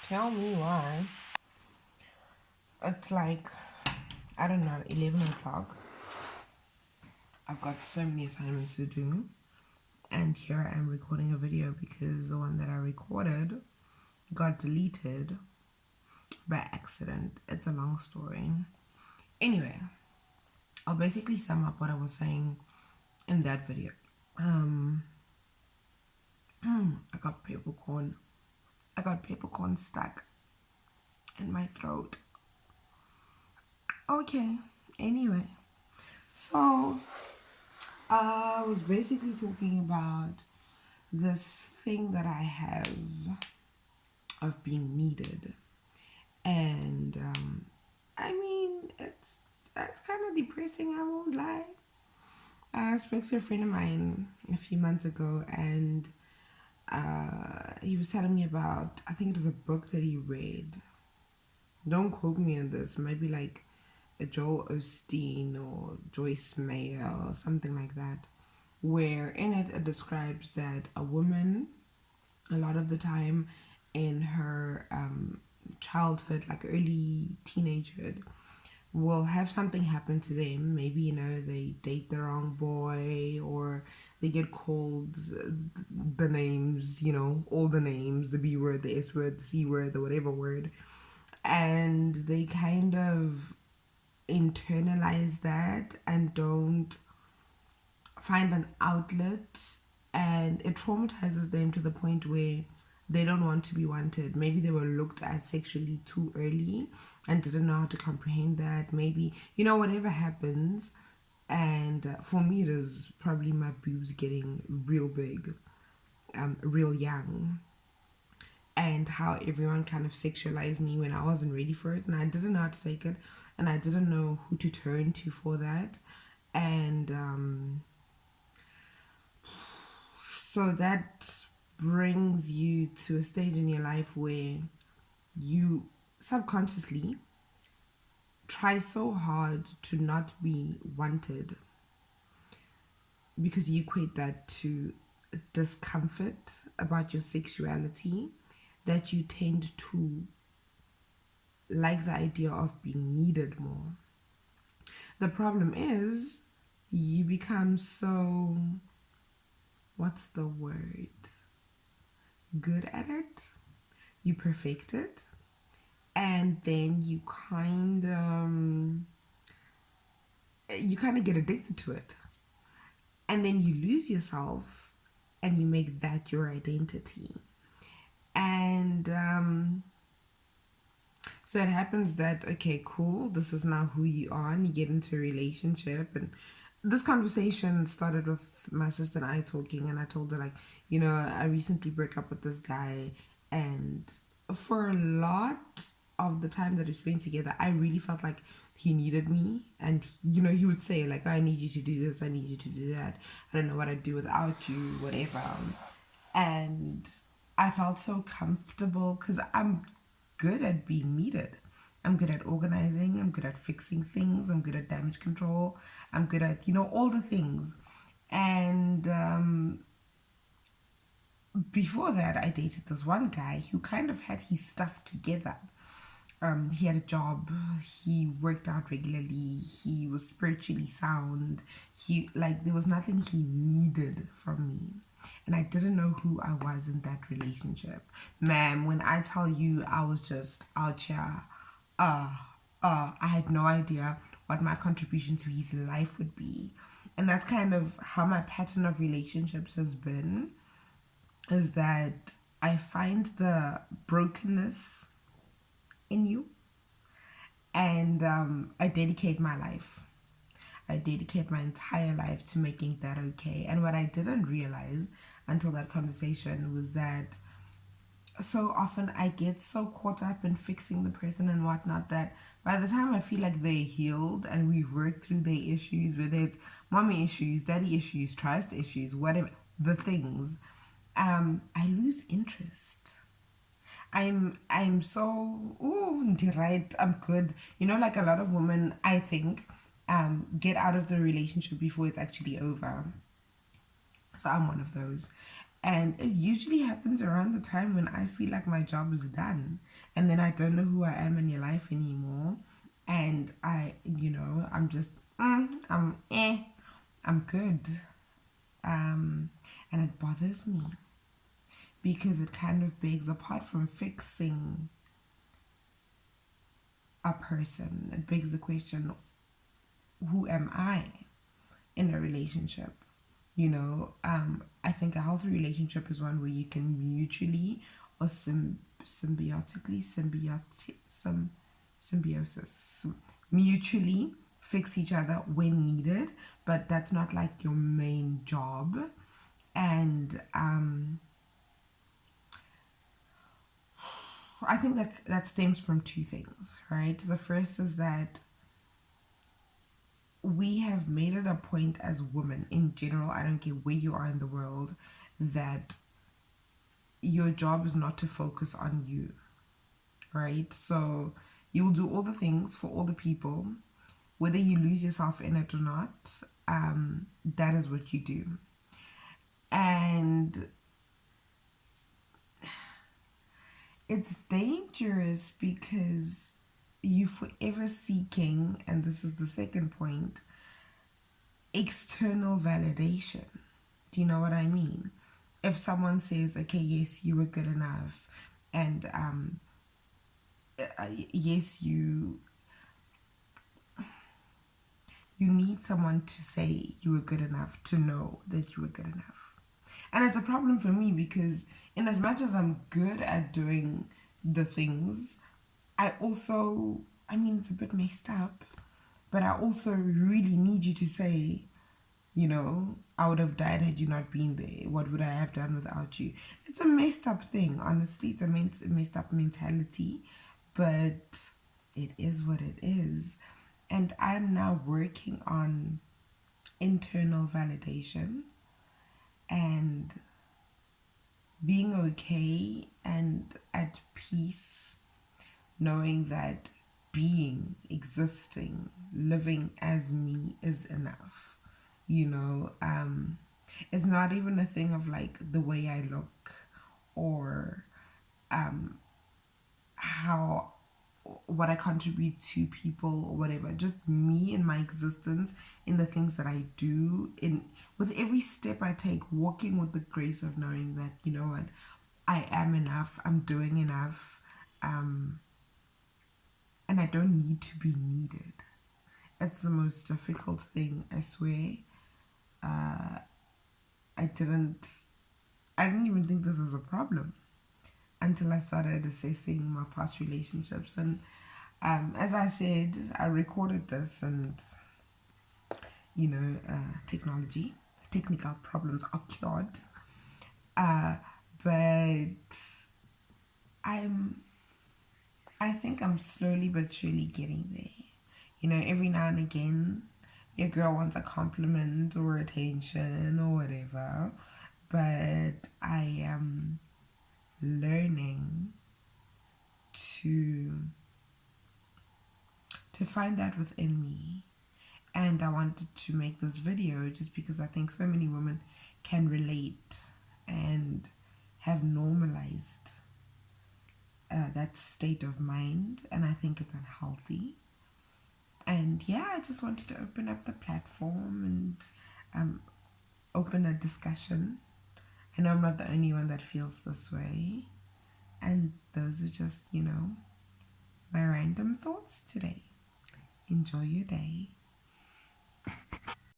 Tell me why. It's like, I don't know, 11 o'clock. I've got so many assignments to do. And here I am recording a video because the one that I recorded got deleted by accident. It's a long story. Anyway, I'll basically sum up what I was saying in that video. I got peppercorn. I got peppercorn stuck in my throat. Okay, anyway. So, I was basically talking about this thing that I have of being needed. And, I mean, it's kind of depressing, I won't lie. I spoke to a friend of mine a few months ago, and he was telling me about, I think it was a book that he read. Don't quote me on this, maybe like a Joel Osteen or Joyce Meyer or something like that, where in it describes that a woman, a lot of the time in her childhood, like early teenagehood, will have something happen to them. Maybe, they date the wrong boy, or they get called the names, all the names, the B word, the S word, the C word, the whatever word. And they kind of internalize that and don't find an outlet, and it traumatizes them to the point where they don't want to be wanted. Maybe they were looked at sexually too early and didn't know how to comprehend that. Maybe, whatever happens. And for me, it is probably my boobs getting real big, real young, and how everyone kind of sexualized me when I wasn't ready for it, and I didn't know how to take it, and I didn't know who to turn to for that. And so that brings you to a stage in your life where you subconsciously try so hard to not be wanted, because you equate that to discomfort about your sexuality, that you tend to like the idea of being needed more. The problem is you become so, what's the word? Good at it. You perfect it. And then you kind of get addicted to it. And then you lose yourself and you make that your identity. And so it happens that, okay, cool, this is now who you are, and you get into a relationship. And this conversation started with my sister and I talking, and I told her, like, I recently broke up with this guy, and for a lot of the time that we spent together, I really felt like he needed me. And he would say, like, I need you to do this, I need you to do that, I don't know what I'd do without you, whatever. And I felt so comfortable because I'm good at being needed. I'm good at organizing, I'm good at fixing things, I'm good at damage control, I'm good at, all the things. And before that, I dated this one guy who kind of had his stuff together. He had a job, he worked out regularly, he was spiritually sound, there was nothing he needed from me. And I didn't know who I was in that relationship. Ma'am, when I tell you I was just out here, I had no idea what my contribution to his life would be. And that's kind of how my pattern of relationships has been, is that I find the brokenness in you, and I dedicate my life. I dedicate my entire life to making that okay. And what I didn't realize until that conversation was that so often I get so caught up in fixing the person and whatnot, that by the time I feel like they're healed and we've worked through their issues, whether it's mommy issues, daddy issues, trust issues, whatever the things, I lose interest. I'm so, right, I'm good. Like a lot of women, I think, get out of the relationship before it's actually over. So I'm one of those. And it usually happens around the time when I feel like my job is done. And then I don't know who I am in your life anymore. And I'm just, I'm good. And it bothers me because it kind of begs, apart from fixing a person, it begs the question, who am I in a relationship? I think a healthy relationship is one where you can mutually or symbiosis, mutually fix each other when needed, but that's not like your main job. And I think that stems from two things, right? The first is that we have made it a point as women in general, I don't care where you are in the world, that your job is not to focus on you, right? So you'll do all the things for all the people, whether you lose yourself in it or not. That is what you do. And it's dangerous because you forever seeking, and this is the second point, external validation. Do you know what I mean? If someone says, okay, yes, you were good enough, and yes, you need someone to say you were good enough to know that you were good enough. And it's a problem for me because in as much as I'm good at doing the things, I also, I mean, it's a bit messed up, but I also really need you to say, I would have died had you not been there. What would I have done without you? It's a messed up thing, honestly. It's a messed up mentality, but it is what it is. And I'm now working on internal validation and being okay and at peace, knowing that being, existing, living as me is enough. It's not even a thing of like the way I look or how what I contribute to people or whatever. Just me and my existence in the things that I do, in with every step I take, walking with the grace of knowing that, you know what, I am enough, I'm doing enough, and I don't need to be needed. It's the most difficult thing, I swear. I didn't even think this was a problem until I started assessing my past relationships. And as I said, I recorded this, and technical problems occurred. But I think I'm slowly but surely getting there. Every now and again, your girl wants a compliment or attention or whatever. But I am learning to find that within me. And I wanted to make this video just because I think so many women can relate and have normalized that state of mind, and I think it's unhealthy. And yeah, I just wanted to open up the platform and open a discussion. I know I'm not the only one that feels this way, and those are just, my random thoughts today. Enjoy your day.